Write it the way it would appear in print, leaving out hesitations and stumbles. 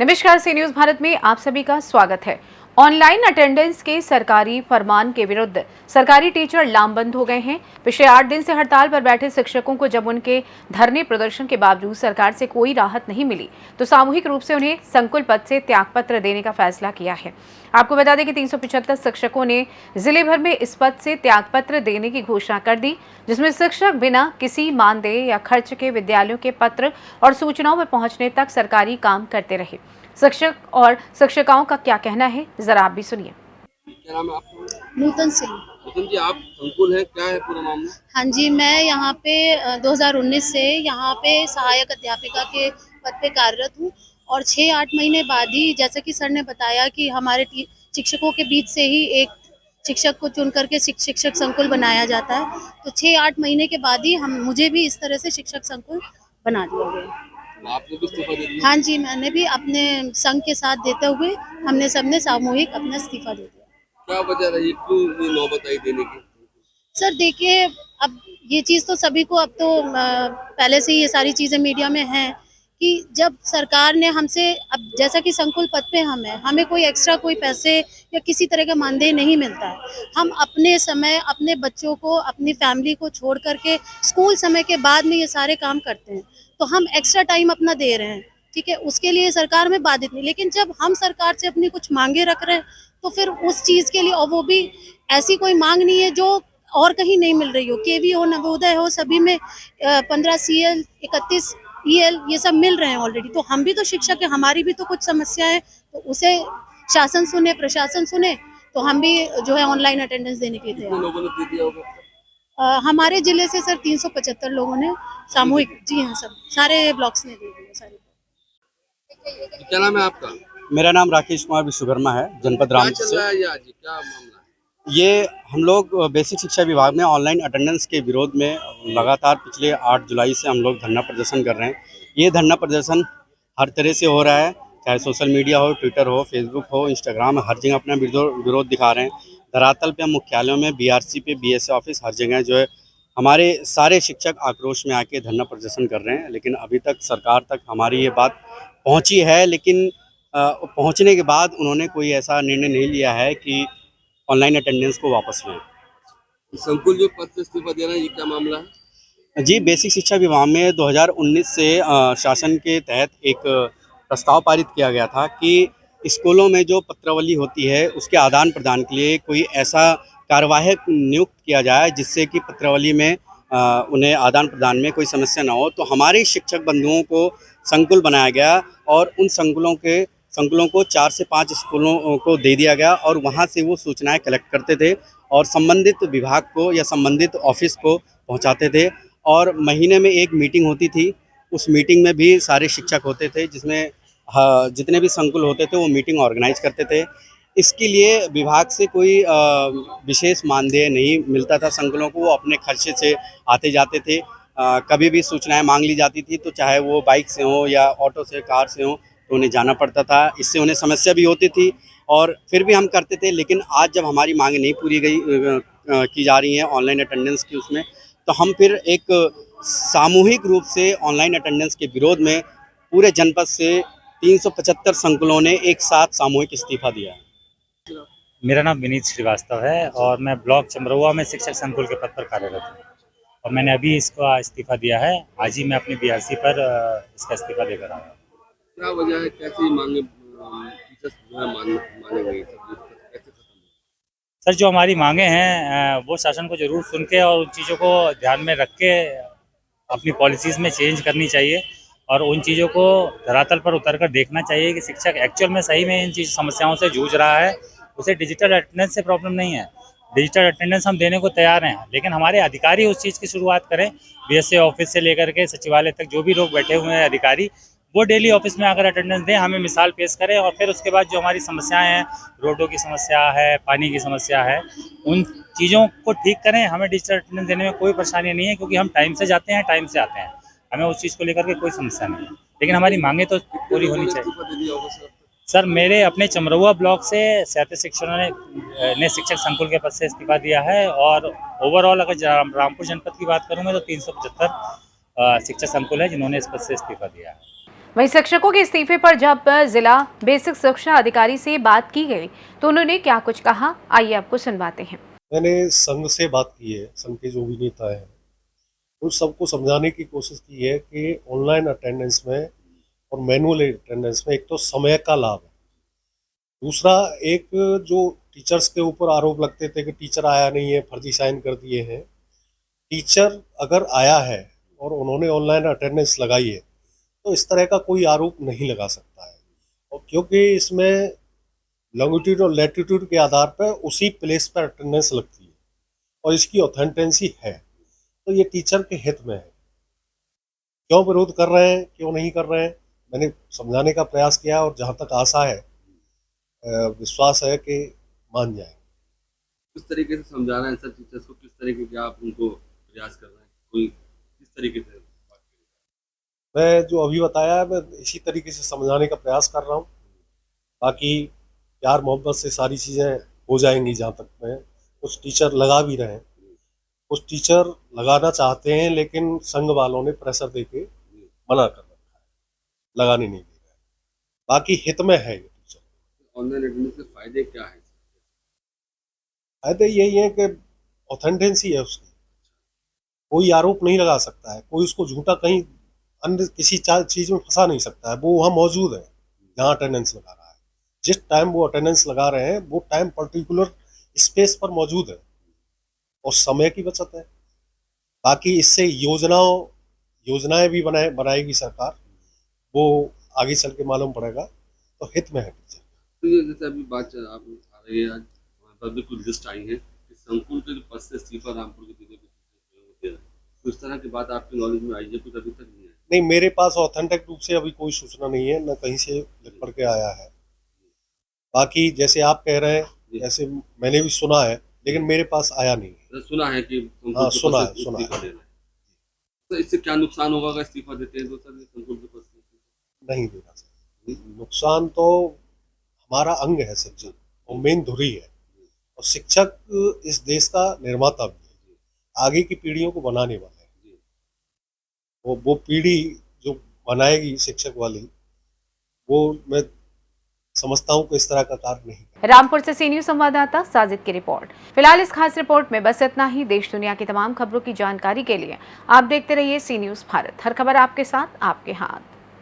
नमस्कार, सी न्यूज भारत में आप सभी का स्वागत है। ऑनलाइन अटेंडेंस के सरकारी फरमान के विरुद्ध सरकारी टीचर लामबंद हो गए हैं। पिछले 8 दिन से हड़ताल पर बैठे शिक्षकों को जब उनके धरने प्रदर्शन के बावजूद सरकार से कोई राहत नहीं मिली तो सामूहिक रूप से उन्हें संकुल पद से त्यागपत्र देने का फैसला किया है। आपको बता दें कि 375 शिक्षकों ने जिले भर में इस पद से त्यागपत्र देने की घोषणा कर दी, जिसमें शिक्षक बिना किसी मानदेय या खर्च के विद्यालयों के पत्र और सूचनाओं पर पहुंचने तक सरकारी काम करते रहे। शिक्षक और शिक्षिकाओं का क्या कहना है, जरा आप भी सुनिए। क्या नाम है आपका? नूतन सिंह। नूतन जी, आप संकुल है, क्या है पूरा मामला? हाँ जी, मैं यहाँ पे 2019 से यहाँ पे सहायक अध्यापिका के पद पे कार्यरत हूँ और 6-8 महीने बाद ही, जैसा कि सर ने बताया कि हमारे शिक्षकों के बीच से ही एक शिक्षक को चुन करके शिक्षक संकुल बनाया जाता है। तो 6-8 महीने के बाद ही मुझे भी इस तरह से शिक्षक संकुल बना दिया गया। आपने भी इस्तीफा दे दिया? हाँ जी, मैंने भी अपने संघ के साथ देते हुए हमने सबने सामूहिक अपना इस्तीफा दे दिया। क्या वजह रही, क्यों ये नौबत आई देने की? सर देखिए, अब ये चीज़ तो सभी को, अब तो पहले से ही ये सारी चीज़ें मीडिया में हैं कि जब सरकार ने हमसे, अब जैसा कि संकुल पद पे हमें कोई एक्स्ट्रा कोई पैसे या किसी तरह का मानदेय नहीं मिलता है। हम अपने समय अपने बच्चों को, अपनी फैमिली को छोड़ करके स्कूल समय के बाद में ये सारे काम करते हैं, तो हम एक्स्ट्रा टाइम अपना दे रहे हैं, ठीक है, उसके लिए सरकार में बाधित नहीं। लेकिन जब हम सरकार से अपनी कुछ मांगे रख रहे हैं तो फिर उस चीज़ के लिए, और वो भी ऐसी कोई मांग नहीं है जो और कहीं नहीं मिल रही हो, केवी हो, नवोदय हो, सभी में 15 CL 31 EL ये सब मिल रहे हैं ऑलरेडी। तो हम भी तो शिक्षक है, हमारी भी तो कुछ समस्या है, तो उसे शासन सुने, प्रशासन सुने, तो हम भी जो है ऑनलाइन अटेंडेंस देने के लिए कितने तैयार। लोगों ने दे दिया होगा? हमारे जिले से सर 375 लोगों ने सामूहिक, जी हाँ, सब सारे ब्लॉक्स ने दे दिए सारे। क्या नाम है आपका? मेरा नाम राकेश कुमार विश्वकर्मा है, जनपद क्या रामपुर चल रहा से। है ये आज, क्या मामला है? ये हम लोग बेसिक शिक्षा विभाग में ऑनलाइन अटेंडेंस के विरोध में लगातार पिछले 8 जुलाई से हम लोग धरना प्रदर्शन कर रहे हैं। ये धरना प्रदर्शन हर तरह से हो रहा है, चाहे सोशल मीडिया हो, ट्विटर हो, फेसबुक हो, इंस्टाग्राम, हर जगह अपना विरोध दिखा रहे हैं। धरातल पे हम मुख्यालयों में, BRC पे, BSA ऑफिस, हर जगह जो है हमारे सारे शिक्षक आक्रोश में आके धरना प्रदर्शन कर रहे हैं। लेकिन अभी तक सरकार तक हमारी ये बात पहुंची है, लेकिन पहुंचने के बाद उन्होंने कोई ऐसा निर्णय नहीं लिया है कि ऑनलाइन अटेंडेंस को वापस लें। संकुल जो पद से इस्तीफा दे रहा है, ये क्या मामला है? जी, बेसिक शिक्षा विभाग में 2019 से शासन के तहत एक प्रस्ताव पारित किया गया था कि स्कूलों में जो पत्रावली होती है उसके आदान प्रदान के लिए कोई ऐसा कार्यवाहक नियुक्त किया जाए जिससे कि पत्रावली में उन्हें आदान प्रदान में कोई समस्या ना हो। तो हमारे शिक्षक बंधुओं को संकुल बनाया गया और उन संकुलों को 4 से 5 स्कूलों को दे दिया गया और वहाँ से वो सूचनाएं कलेक्ट करते थे और संबंधित विभाग को या संबंधित ऑफिस को पहुँचाते थे। और महीने में एक मीटिंग होती थी, उस मीटिंग में भी सारे शिक्षक होते थे, जिसमें जितने भी संकुल होते थे वो मीटिंग ऑर्गेनाइज करते थे। इसके लिए विभाग से कोई विशेष मानदेय नहीं मिलता था संकुलों को, वो अपने खर्चे से आते जाते थे। कभी भी सूचनाएं मांग ली जाती थी तो चाहे वो बाइक से हो या ऑटो से, कार से हो, तो उन्हें जाना पड़ता था। इससे उन्हें समस्या भी होती थी और फिर भी हम करते थे। लेकिन आज जब हमारी मांगें नहीं पूरी की जा रही हैं ऑनलाइन अटेंडेंस की, उसमें तो हम फिर एक सामूहिक रूप से ऑनलाइन अटेंडेंस के विरोध में पूरे जनपद से 375 संकुलों ने एक साथ सामूहिक इस्तीफा दिया है। मेरा नाम विनीत श्रीवास्तव है और मैं ब्लॉक चमरौआ में शिक्षक संकुल के पद पर कार्यरत हूँ और मैंने अभी इसका इस्तीफा दिया है। आज ही मैं अपनी BRC पर इसका इस्तीफा देकर आया हूँ। क्या वजह है, कैसी मांगे टीचर्स जो है माने गई, कैसे खत्म? सर, जो हमारी मांगे हैं वो शासन को जरूर सुन के और उन चीज़ों को ध्यान में रख के अपनी पॉलिसीज़ में चेंज करनी चाहिए और उन चीज़ों को धरातल पर उतर कर देखना चाहिए कि शिक्षक एक्चुअल में सही में इन चीज़ समस्याओं से जूझ रहा है। उसे डिजिटल अटेंडेंस से प्रॉब्लम नहीं है, डिजिटल अटेंडेंस हम देने को तैयार हैं, लेकिन हमारे अधिकारी उस चीज़ की शुरुआत करें। BSA ऑफिस से लेकर के सचिवालय तक जो भी लोग बैठे हुए हैं अधिकारी, वो डेली ऑफिस में आकर अटेंडेंस दें, हमें मिसाल पेश करें और फिर उसके बाद जो हमारी समस्याएं हैं, रोडों की समस्या है, पानी की समस्या है, उन चीज़ों को ठीक करें। हमें डिजिटल अटेंडेंस देने में कोई परेशानी नहीं है क्योंकि हम टाइम से जाते हैं, टाइम से आते हैं, हमें उस चीज़ को लेकर के कोई समस्या नहीं है, लेकिन हमारी मांगें तो पूरी होनी चाहिए। इस्तीफा दे दिया होगा सर? सर, मेरे अपने चमरौआ ब्लॉक से 37 शिक्षकों ने शिक्षक संकुल के पद से इस्तीफा दिया है और ओवरऑल अगर रामपुर जनपद की बात करूँ मैं तो 375 शिक्षक संकुल है जिन्होंने इस पद से इस्तीफा दिया है। वहीं शिक्षकों के इस्तीफे पर जब जिला बेसिक शिक्षा अधिकारी से बात की गई तो उन्होंने क्या कुछ कहा, आइए आपको सुनवाते हैं। मैंने संघ से बात की है, संघ के जो भी नेता हैं उन सबको समझाने की कोशिश की है कि ऑनलाइन अटेंडेंस में और मैनुअल अटेंडेंस में एक तो समय का लाभ है, दूसरा एक जो टीचर्स के ऊपर आरोप लगते थे कि टीचर आया नहीं है, फर्जी साइन कर दिए हैं। टीचर अगर आया है और उन्होंने ऑनलाइन अटेंडेंस लगाई है तो इस तरह का कोई आरोप नहीं लगा सकता है, और क्योंकि इसमें लॉन्गिट्यूड और लैटिट्यूड के आधार पर उसी प्लेस पर अटेंडेंस लगती है और इसकी ऑथेंटिसिटी है, तो ये टीचर के हित में है। क्यों विरोध कर रहे हैं, क्यों नहीं कर रहे हैं, मैंने समझाने का प्रयास किया और जहाँ तक आशा है, विश्वास है कि मान जाए। किस तरीके से समझाना है सर टीचर्स को, किस तरीके के आप उनको प्रयास कर रहे हैं, कोई किस तरीके से बात करें? मैं जो अभी बताया है, मैं इसी तरीके से समझाने का प्रयास कर रहा हूँ। बाकी प्यार मोहब्बत से सारी चीज़ें हो जाएंगी। जहाँ तक मैं, कुछ टीचर लगा भी रहे हैं, कुछ टीचर लगाना चाहते हैं लेकिन संघ वालों ने प्रेशर देके मना कर रखा है, लगाने नहीं दे रहे हैं। बाकी हित में है ये टीचर। ऑनलाइन अटेंडेंस के फायदे क्या है? फायदे यही है कि ऑथेंटिसिटी है उसकी, कोई आरोप नहीं लगा सकता है, कोई उसको झूठा कहीं अन्य किसी चीज़ में फंसा नहीं सकता है। वो वहाँ मौजूद है जहाँ अटेंडेंस लगा रहा है, जिस टाइम वो अटेंडेंस लगा रहे हैं वो टाइम पर्टिकुलर स्पेस पर मौजूद है और समय की बचत है। बाकी इससे योजनाएं भी बनाएगी सरकार, वो आगे चल के मालूम पड़ेगा, तो हित में है टीचर। तो ये जैसे अभी बात आप आ रही है, आज हमारे पास भी कुछ लिस्ट आई है कि संकुल के जो पद से इस्तीफा रामपुर के जिले में, तो इस तरह की बात आपकी नॉलेज में आई है? कुछ अभी तक नहीं है? नहीं, मेरे पास ऑथेंटिक रूप से अभी कोई सूचना नहीं है, न कहीं से लिख पढ़ के आया है। बाकी जैसे आप कह रहे हैं ऐसे मैंने भी सुना है, लेकिन मेरे पास आया नहीं है। तो सुना है कि हाँ, सुना है। इस्तीफा देना है, तो इससे क्या नुकसान होगा अगर इस्तीफा देते हैं तो सर संकुल के पद से? नहीं देना चाहिए। नुकसान तो हमारा अंग है शिक्षक, और मेन धुरी है, और शिक्षक इस देश का निर्माता भी है, आगे की पीढ़ियों को बनाने वाले हैं। वो पीढ़ी जो बनाएगी शिक्षक वाली, वो मैं समझता हूँ कि इस तरह का कार्य नहीं। रामपुर से सी न्यूज संवाददाता साजिद की रिपोर्ट। फिलहाल इस खास रिपोर्ट में बस इतना ही। देश दुनिया की तमाम खबरों की जानकारी के लिए आप देखते रहिए सी न्यूज भारत। हर खबर आपके साथ, आपके हाथ।